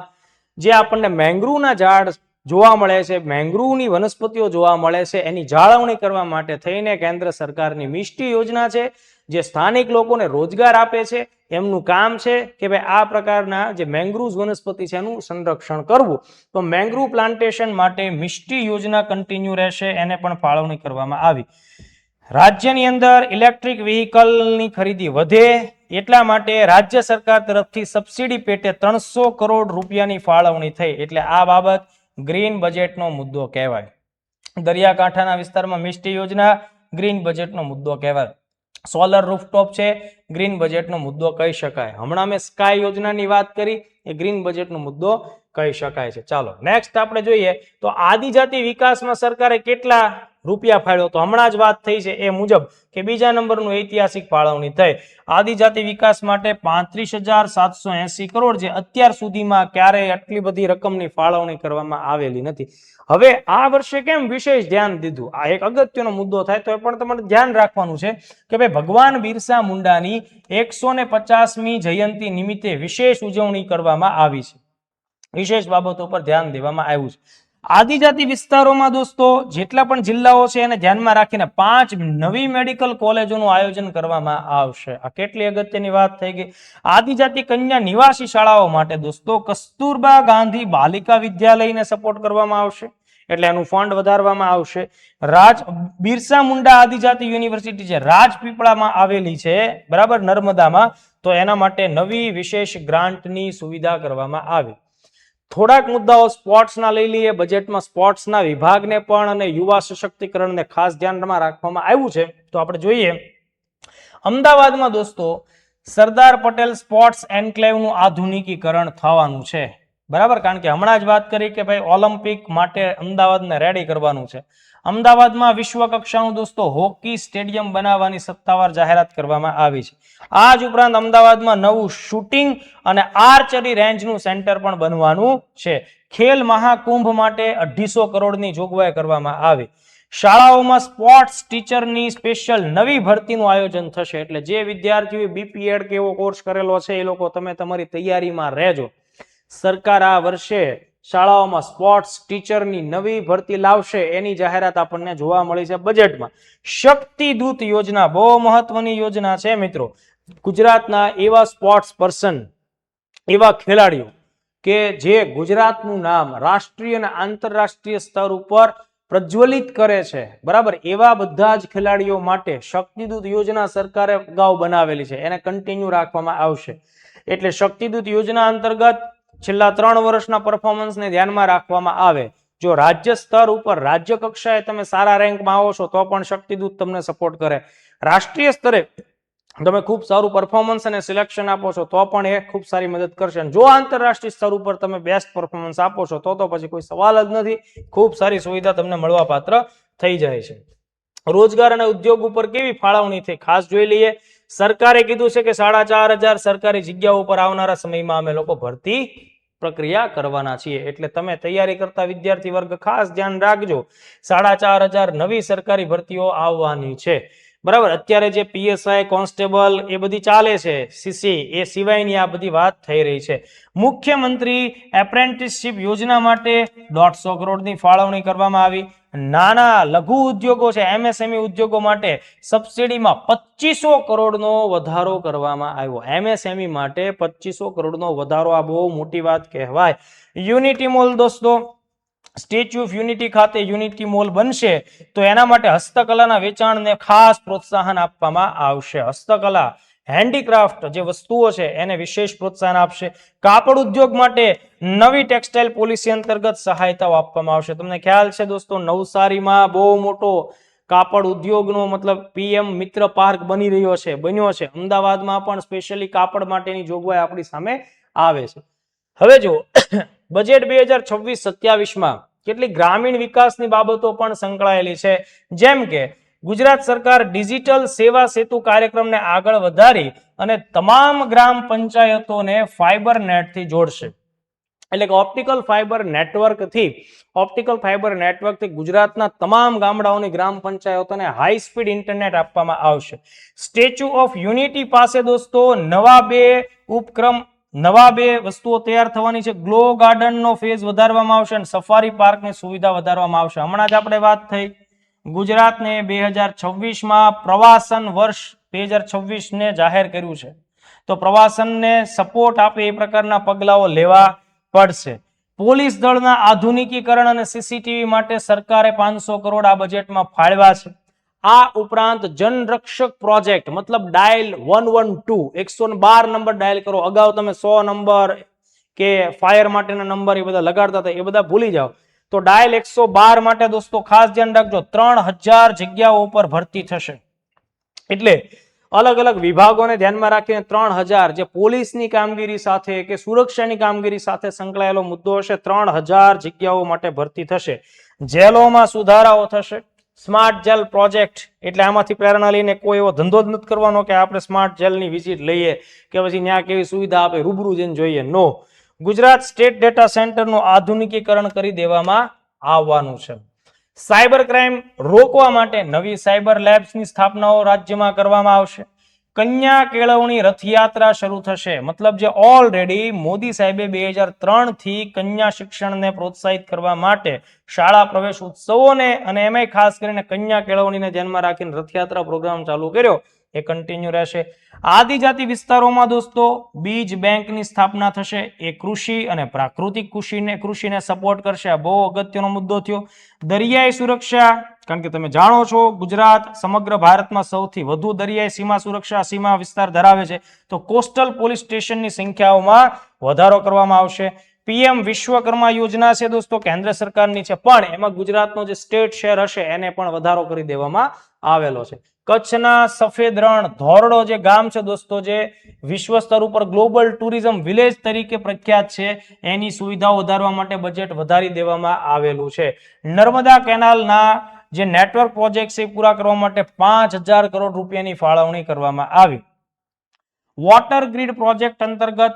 જે આપણને મેંગ્રુવના ઝાડ જોવા મળે છે, મેંગ્રુવની વનસ્પતિઓ જોવા મળે છે, એની જાળવણી કરવા માટે થઈને કેન્દ્ર સરકારની મિષ્ટી યોજના છે જે સ્થાનિક લોકોને રોજગાર આપે છે. એમનું કામ છે કે ભાઈ આ પ્રકારના જે મેંગ્રુવ વનસ્પતિ છે એનું સંરક્ષણ કરવું. તો મેંગ્રુવ પ્લાન્ટેશન માટે મિષ્ટી યોજના કન્ટિન્યુ રહેશે, એને પણ ફાળવણી કરવામાં આવી. રાજ્યની અંદર ઇલેક્ટ્રિક વ્હીકલની ખરીદી વધે એટલા માટે રાજ્ય સરકાર તરફથી સબસિડી પેટે 300 કરોડ રૂપિયાની ફાળવણી થઈ. એટલે આ બાબત ગ્રીન બજેટનો મુદ્દો કહેવાય. દરિયાકાંઠાના વિસ્તારમાં મિષ્ટી યોજના ગ્રીન બજેટનો મુદ્દો કહેવાય. સોલર રૂફટોપ છે, ગ્રીન બજેટનો મુદ્દો કહી શકાય. હમણાં મેં સ્કાય યોજનાની વાત કરી, એ ગ્રીન બજેટનો મુદ્દો કહી શકાય છે. ચાલો નેક્સ્ટ આપણે જોઈએ તો આદિજાતિ વિકાસમાં સરકારે કેટલા રૂપિયા ફાળવ્યો. તો હમણાં જ વાત થઈ છે એ મુજબ કે બીજા નંબરનું ઐતિહાસિક ફાળવણી થઈ. આદિજાતિ વિકાસ માટે 35,780 કરોડ, જે અત્યાર સુધીમાં ક્યારેય આટલી બધી રકમની ફાળવણી કરવામાં આવેલી નથી. હવે આ વર્ષે કેમ વિશેષ ધ્યાન દીધું, આ એક અગત્યનો મુદ્દો થાય તો એ પણ તમારે ધ્યાન રાખવાનું છે કે ભાઈ ભગવાન બિરસા મુંડાની 150મી જયંતિ નિમિત્તે વિશેષ ઉજવણી કરવામાં આવી છે. વિશેષ બાબતો પર ધ્યાન દેવામાં આવ્યું છે. આદિજાતિ વિસ્તારોમાં દોસ્તો જેટલા પણ જિલ્લાઓ છે એને ધ્યાનમાં રાખીને 5 નવી મેડિકલ કોલેજોનું આયોજન કરવામાં આવશે. આ કેટલી અગત્યની વાત થઈ ગઈ. આદિજાતિ કન્યા નિવાસી શાળાઓ માટે દોસ્તો કસ્તુરબા ગાંધી બાલિકા વિદ્યાલયને સપોર્ટ કરવામાં આવશે, એટલે એનું ફંડ વધારવામાં આવશે. બિરસા મુંડા આદિજાતિ યુનિવર્સિટી છે રાજપીપળામાં આવેલી છે, બરાબર, નર્મદામાં, તો એના માટે નવી વિશેષ ગ્રાન્ટની સુવિધા કરવામાં આવી. થોડાક મુદ્દાઓ સ્પોર્ટ્સના લઈ લઈએ. બજેટમાં સ્પોર્ટ્સના વિભાગને પણ અને યુવા સશક્તિકરણને ખાસ ધ્યાનમાં રાખવામાં આવ્યું છે. તો આપણે જોઈએ અમદાવાદમાં દોસ્તો સરદાર પટેલ સ્પોર્ટ્સ એન્કલેવનું આધુનિકીકરણ થવાનું છે, બરાબર, કારણ કે હમણાં જ વાત કરી કે ભાઈ ઓલિમ્પિક માટે અમદાવાદને રેડી કરવાનું છે. અમદાવાદમાં વિશ્વ કક્ષાનું દોસ્તો હોકી સ્ટેડિયમ બનાવવાની સત્તાવાર જાહેરાત કરવામાં આવી છે. આ જ ઉપરાંત અમદાવાદમાં નવું શૂટિંગ અને આર્ચરી રેન્જનું સેન્ટર પણ બનવાનું છે. ખેલ મહાકુંભ માટે 250 કરોડની જોગવાઈ કરવામાં આવી. શાળાઓમાં સ્પોર્ટ્સ ટીચરની સ્પેશિયલ નવી ભરતીનું આયોજન થશે. એટલે જે વિદ્યાર્થીઓએ બીપીએડ કે એવો કોર્સ કરેલો છે એ લોકો તમે તમારી તૈયારીમાં રહેજો. સરકાર આ વર્ષે શાળાઓમાં સ્પોર્ટ્સ ટીચરની નવી ભરતી લાવશે, એની જાહેરાત આપણને જોવા મળી છે બજેટમાં. શક્તિ દૂત યોજના બહુ મહત્વની યોજના છે મિત્રો. ગુજરાતના એવા સ્પોર્ટ્સ પર્સન, એવા ખેલાડીઓ કે જે ગુજરાતનું નામ રાષ્ટ્રીય અને આંતરરાષ્ટ્રીય સ્તર ઉપર પ્રજ્વલિત કરે છે, બરાબર, એવા બધા જ ખેલાડીઓ માટે શક્તિદૂત યોજના સરકારે અગાઉ બનાવેલી છે, એને કન્ટિન્યુ રાખવામાં આવશે. એટલે શક્તિદૂત યોજના અંતર્ગત છેલ્લા 3 વર્ષના પરફોર્મન્સને ધ્યાનમાં રાખવામાં આવે. જો રાજ્ય સ્તર ઉપર રાજ્ય કક્ષાએ તમે સારા રેન્કમાં આવો છો તો પણ શક્તિદૂત તમને સપોર્ટ કરે. રાષ્ટ્રીય સ્તરે તમે ખૂબ સારું પરફોર્મન્સ અને સિલેક્શન આપો છો તો પણ એ ખૂબ સારી મદદ કરશે. અને જો આંતરરાષ્ટ્રીય સ્તર ઉપર તમે બેસ્ટ પરફોર્મન્સ આપો છો તો પછી કોઈ સવાલ જ નથી. ખૂબ સારી સુવિધા તમને મળવા પાત્ર થઈ જાય છે. રોજગાર અને ઉદ્યોગ ઉપર કેવી ફાળવણી થઈ ખાસ જોઈ લઈએ. સરકારે કીધું છે કે 4,500 સરકારી જગ્યાઓ ઉપર આવનારા સમયમાં અમે લોકો ભરતી પ્રક્રિયા કરવાના છીએ. એટલે તમે તૈયારી કરતા વિદ્યાર્થી વર્ગ ખાસ ધ્યાન રાખજો. 4,500 નવી સરકારી ભરતીઓ આવવાની છે. બરાબર. અત્યારે જે પીએસઆઈ કોન્સ્ટેબલ એ બધી ચાલે છે સીસી એ સિવાયની આ બધી વાત થઈ રહી છે. મુખ્યમંત્રી એપ્રેન્ટિસશીપ યોજના માટે 150 કરોડની ફાળવણી કરવામાં આવી. નાના લઘુ ઉદ્યોગો છે એમએસએમઈ ઉદ્યોગો માટે સબસિડીમાં 2500 કરોડનો વધારો કરવામાં આવ્યો. એમએસએમઈ માટે 2500 કરોડનો વધારો આ બહુ મોટી વાત કહેવાય. યુનિટી મોલ દોસ્તો, સ્ટેચ્યુ ઓફ યુનિટી ખાતે યુનિટી મોલ બનશે તો એના માટે હસ્તકલાના વેચાણને ખાસ પ્રોત્સાહન આપવામાં આવશે. હસ્તકલા હેન્ડીક્રાફ્ટ જે વસ્તુઓ છે એને વિશેષ પ્રોત્સાહન આપશે. કાપડ ઉદ્યોગ માટે નવી ટેક્સટાઇલ પોલિસી અંતર્ગત સહાયતાઓ આપવામાં આવશે. તમને ખ્યાલ છે દોસ્તો, નવસારીમાં બહુ મોટો કાપડ ઉદ્યોગનો મતલબ પીએમ મિત્ર પાર્ક બન્યો છે. અમદાવાદમાં પણ સ્પેશિયલી કાપડ માટેની જોગવાઈ આપણી સામે આવે છે. હવે જો બજેટ 2026-27માં કેટલીક ગ્રામીણ વિકાસની બાબતો પણ સંકળાયેલી છે. જેમ કે ગુજરાત સરકાર ડિજિટલ સેવા સેતુ કાર્યક્રમને આગળ વધારી અને તમામ ગ્રામ પંચાયતોને ફાઈબર નેટથી જોડશે. એટલે કે ઓપ્ટિકલ ફાઈબર નેટવર્કથી ગુજરાતના તમામ ગામડાઓની ગ્રામ પંચાયતોને હાઈ સ્પીડ ઇન્ટરનેટ આપવામાં આવશે. સ્ટેચ્યુ ઓફ યુનિટી પાસે દોસ્તો નવા બે વસ્તુઓ તૈયાર થવાની છે. ગ્લો ગાર્ડનનો ફેઝ વધારવામાં આવશે અને સફારી પાર્કની સુવિધા વધારવામાં આવશે. હમણાં જ આપણે વાત થઈ ગુજરાતને 2026માં પ્રવાસન વર્ષ 2026 ને જાહેર કર્યું છે. તો પ્રવાસનને સપોર્ટ આપે એ પ્રકારના પગલાઓ લેવા પડશે. પોલીસ દળના આધુનિકીકરણ અને સીસીટીવી માટે સરકારે 500 કરોડ આ બજેટમાં ફાળવ્યા છે. આ ઉપરાંત જનરક્ષક પ્રોજેક્ટ મતલબ ડાયલ 112 112 નંબર ડાયલ કરો. અગાઉ તમે 100 નંબર કે ફાયર માટેના નંબર એ બધા લગાડતા હતા, એ બધા ભૂલી જાઓ. તો ડાયલ 112 માટે દોસ્તો ખાસ ધ્યાન રાખજો. 3000 જગ્યાઓ ઉપર ભરતી થશે. એટલે અલગ અલગ વિભાગોને ધ્યાનમાં રાખીને 3000 જે પોલીસની કામગીરી સાથે કે સુરક્ષાની કામગીરી સાથે સંકળાયેલો મુદ્દો હશે, 3000 જગ્યાઓ માટે ભરતી થશે. જેલોમાં સુધારાઓ થશે. સ્માર્ટ જેલ પ્રોજેક્ટ એટલે આમાંથી પ્રેરણા લઈને કોઈ એવો ધંધો જ નથી કરવાનો કે આપણે સ્માર્ટ જેલની વિઝિટ લઈએ કે પછી ત્યાં કેવી સુવિધા આપે રૂબરૂ જઈને જોઈએ. નો. ગુજરાત સ્ટેટ ડેટા સેન્ટરનું આધુનિકીકરણ કરી દેવામાં આવવાનું છે. સાયબર ક્રાઇમ રોકવા માટે નવી સાયબર લેબ્સની સ્થાપનાઓ રાજ્યમાં કરવામાં આવશે. કન્યા કેળવણી રથયાત્રા શરૂ થશે. મતલબ જે ઓલરેડી મોદી સાહેબે 2003 થી કન્યા શિક્ષણને પ્રોત્સાહિત કરવા માટે શાળા પ્રવેશ ઉત્સવોને અને એમાંય ખાસ કરીને કન્યા કેળવણીને ધ્યાનમાં રાખીને રથયાત્રા પ્રોગ્રામ ચાલુ કર્યો, એ કન્ટિન્યુ રહેશે. આદિજાતિ વિસ્તારોમાં દોસ્તો બીજ બેંકની સ્થાપના થશે. એ કૃષિ અને પ્રાકૃતિક કૃષિને સપોર્ટ કરશે. આ બહુ અગત્યનો મુદ્દો થયો. દરિયાઈ સુરક્ષા, કારણ કે તમે જાણો છો ગુજરાત સમગ્ર ભારતમાં સૌથી વધુ દરિયાઈ સીમા વિસ્તાર ધરાવે છે. તો કોસ્ટલ પોલીસ સ્ટેશનની સંખ્યાઓમાં વધારો કરવામાં આવશે. પીએમ વિશ્વકર્મા યોજના છે દોસ્તો, કેન્દ્ર સરકારની છે, પણ એમાં ગુજરાતનો જે સ્ટેટ શેર હશે એને પણ વધારો કરી દેવામાં આવેલો છે. કચ્છના સફેદ રણ ધોરડો જે ગામ છે દોસ્તો, જે વિશ્વ સ્તર ઉપર ગ્લોબલ ટુરિઝમ વિલેજ તરીકે પ્રખ્યાત છે, એની સુવિધાઓ વધારવા માટે બજેટ વધારી દેવામાં આવેલું છે. નર્મદા કેનાલના જે નેટવર્ક પ્રોજેક્ટ છે પૂરા કરવા માટે 5000 કરોડ રૂપિયાની ફાળવણી કરવામાં આવી. વોટર ગ્રીડ પ્રોજેક્ટ અંતર્ગત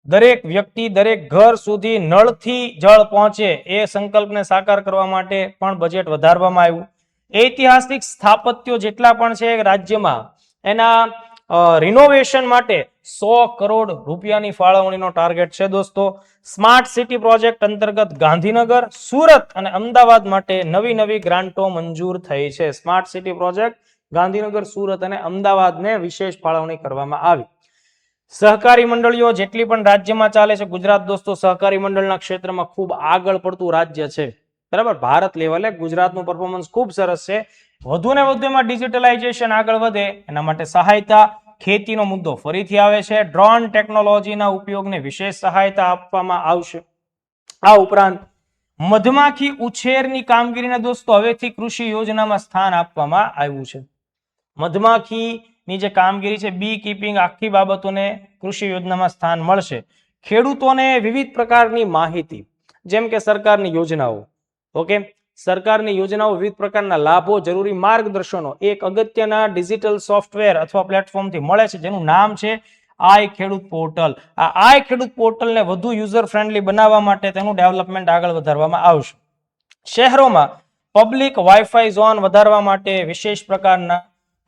દરેક વ્યક્તિ દરેક ઘર સુધી નળથી જળ પહોંચે એ સંકલ્પને સાકાર કરવા માટે પણ બજેટ વધારવામાં આવ્યું. ઐતિહાસિક સ્થાપત્યો જેટલા પણ છે રાજ્યમાં એના રિનોવેશન માટે 100 કરોડ રૂપિયાની ફાળવણીનો ટાર્ગેટ છે દોસ્તો. સ્માર્ટ સિટી પ્રોજેક્ટ અંતર્ગત ગાંધીનગર, સુરત અને અમદાવાદ માટે નવી ગ્રાન્ટો મંજૂર થઈ છે. Smart city project Gandhinagar, Surat અને અમદાવાદને વિશેષ ફાળવણી કરવામાં આવી. સહકારી મંડળીઓ જેટલી પણ રાજ્યમાં ચાલે છે, ગુજરાત દોસ્તો સહકારી મંડળના ક્ષેત્રમાં ખૂબ આગળ પડતું રાજ્ય છે. બરાબર, ભારત લેવલે ગુજરાતનું પરફોર્મન્સ ખૂબ સરસ છે. વધુ ને વધુ એમાં ડિજિટલાઇઝેશન આગળ વધે એના માટે સહાયતા. ખેતીનો મુદ્દો ફરીથી આવે છે. ડ્રોન ટેકનોલોજીના ઉપયોગને વિશેષ સહાયતા આપવામાં આવશે. આ ઉપરાંત મધમાખી ઉછેરની કામગીરીને દોસ્તો હવેથી કૃષિ યોજનામાં સ્થાન આપવામાં આવ્યું છે. મધમાખી ની જે કામગીરી છે, બી કીપિંગ, આખી બાબતોને કૃષિ યોજનામાં સ્થાન મળશે. ખેડૂતોને વિવિધ પ્રકારની માહિતી, જેમ કે સરકારની યોજનાઓ, ઓકે, સરકારની યોજનાઓ, વિવિધ પ્રકારના લાભો, જરૂરી માર્ગદર્શનો એક અગત્યના ડિજિટલ સોફ્ટવેર અથવા પ્લેટફોર્મથી મળે છે, જેનું નામ છે આઈ ખેડૂત પોર્ટલ. આ આઈ ખેડૂત પોર્ટલને વધુ યુઝર ફ્રેન્ડલી બનાવવા માટે તેનું ડેવલપમેન્ટ આગળ વધારવામાં આવશે. શહેરોમાં પબ્લિક વાઈફાઈ ઝોન વધારવા માટે વિશેષ પ્રકારના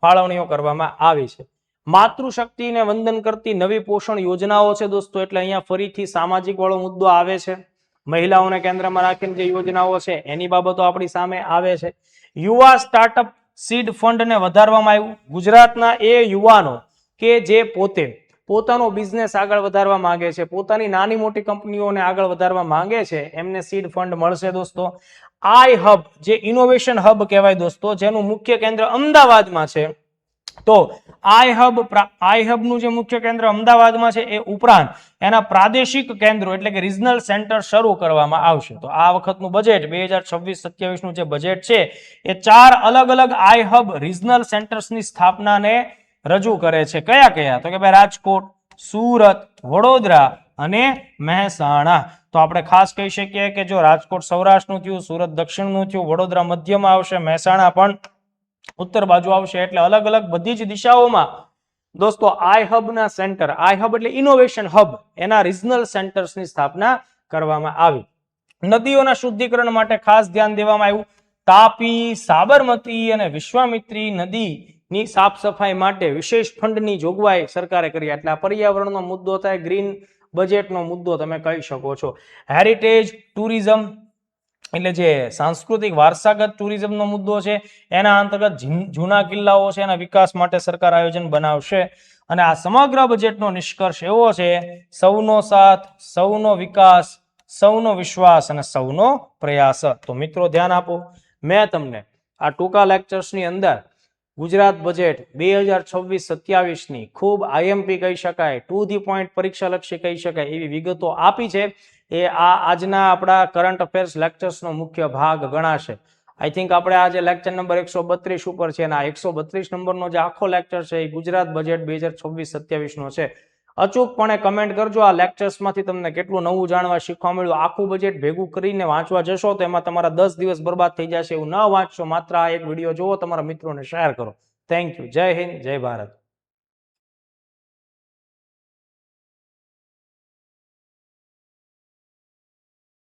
ફાળવણીઓ કરવામાં આવી છે. માતૃશક્તિને વંદન કરતી નવી પોષણ યોજનાઓ છે દોસ્તો, એટલે અહીંયા ફરીથી સામાજિક વાળો મુદ્દો આવે છે. મહિલાઓને કેન્દ્રમાં રાખીને જે યોજનાઓ છે એની બાબતો આપણી સામે આવે છે. યુવા સ્ટાર્ટઅપ સીડ ફંડને વધારવામાં આવ્યું. ગુજરાતના એ યુવાનો કે જે પોતાનો બિઝનેસ આગળ વધારવા માંગે છે, પોતાની નાની મોટી કંપનીઓને આગળ વધારવા માંગે છે, એમને સીડ ફંડ મળશે દોસ્તો. આઈ હબ, જે ઇનોવેશન હબ કહેવાય દોસ્તો, જેનું મુખ્ય કેન્દ્ર અમદાવાદમાં છે, તો આઈ હબનું જે મુખ્ય કેન્દ્ર અમદાવાદમાં છે એ ઉપરાંત એના પ્રાદેશિક કેન્દ્રો એટલે કે રિજનલ સેન્ટર શરૂ કરવામાં આવશે. તો આ વખતનું બજેટ 2026-27 નું જે બજેટ છે એ 4 અલગ અલગ આઈ હબ રિજનલ સેન્ટર્સની સ્થાપનાને રજૂ કરે છે. કયા કયા? તો કે ભાઈ રાજકોટ, સુરત, વડોદરા અને મહેસાણા. તો આપણે ખાસ કહી શકીએ કે જો રાજકોટ સૌરાષ્ટ્રનું થયું, સુરત દક્ષિણનું થયું, વડોદરા મધ્યમાં આવશે, મહેસાણા પણ ઉત્તર બાજુ આવશે. એટલે અલગ અલગ બધી જ દિશાઓમાં દોસ્તો આઈ હબના સેન્ટર, આઈ હબ એટલે ઇનોવેશન હબ, એના રિજનલ સેન્ટર્સની સ્થાપના કરવામાં આવી. નદીઓના શુદ્ધિકરણ માટે ખાસ ધ્યાન દેવામાં આવ્યું. તાપી, સાબરમતી અને વિશ્વામિત્રી નદીની સાફ સફાઈ માટે વિશેષ ફંડની જોગવાઈ સરકારે કરી. એટલે આ પર્યાવરણનો મુદ્દો થાય, ગ્રીન બજેટનો મુદ્દો તમે કહી શકો છો. હેરિટેજ ટુરિઝમ એટલે જે સાંસ્કૃતિક વારસાગત ટુરિઝમનો મુદ્દો છે, એના અંતર્ગત જૂના કિલ્લાઓ છે એના વિકાસ માટે સરકાર આયોજન બનાવશે. અને આ સમગ્ર બજેટનો નિષ્કર્ષ એવો છે: સૌનો સાથ, સૌનો વિકાસ, સૌનો વિશ્વાસ અને સૌનો પ્રયાસ. તો મિત્રો ધ્યાન આપો, મેં તમને આ ટૂંકા લેક્ચર્સની અંદર ગુજરાત બજેટ 2026-27ની ખૂબ આઈએમપી કહી શકાય, ટુ ધી પોઈન્ટ પરીક્ષાલક્ષી કહી શકાય એવી વિગતો આપી છે. એ આજના આપણા કરંટ અફેર્સ લેક્ચર્સનો મુખ્ય ભાગ ગણાશે. આઈ થિંક આપણે આ જે લેક્ચર નંબર 132 ઉપર છે, અને આ 132 નંબરનો જે આખો લેક્ચર છે એ ગુજરાત બજેટ 2026-27નો છે. અચૂકપણે કમેન્ટ કરજો આ લેક્ચર્સમાંથી તમને કેટલું નવું જાણવા શીખવા મળ્યું. આખું બજેટ ભેગું કરીને વાંચવા જશો તો એમાં તમારા 10 દિવસ બરબાદ થઈ જશે. એવું ન વાંચશો, માત્ર આ એક વિડીયો જોવો, તમારા મિત્રોને શેર કરો. Thank you. જય હિન્દ, જય ભારત.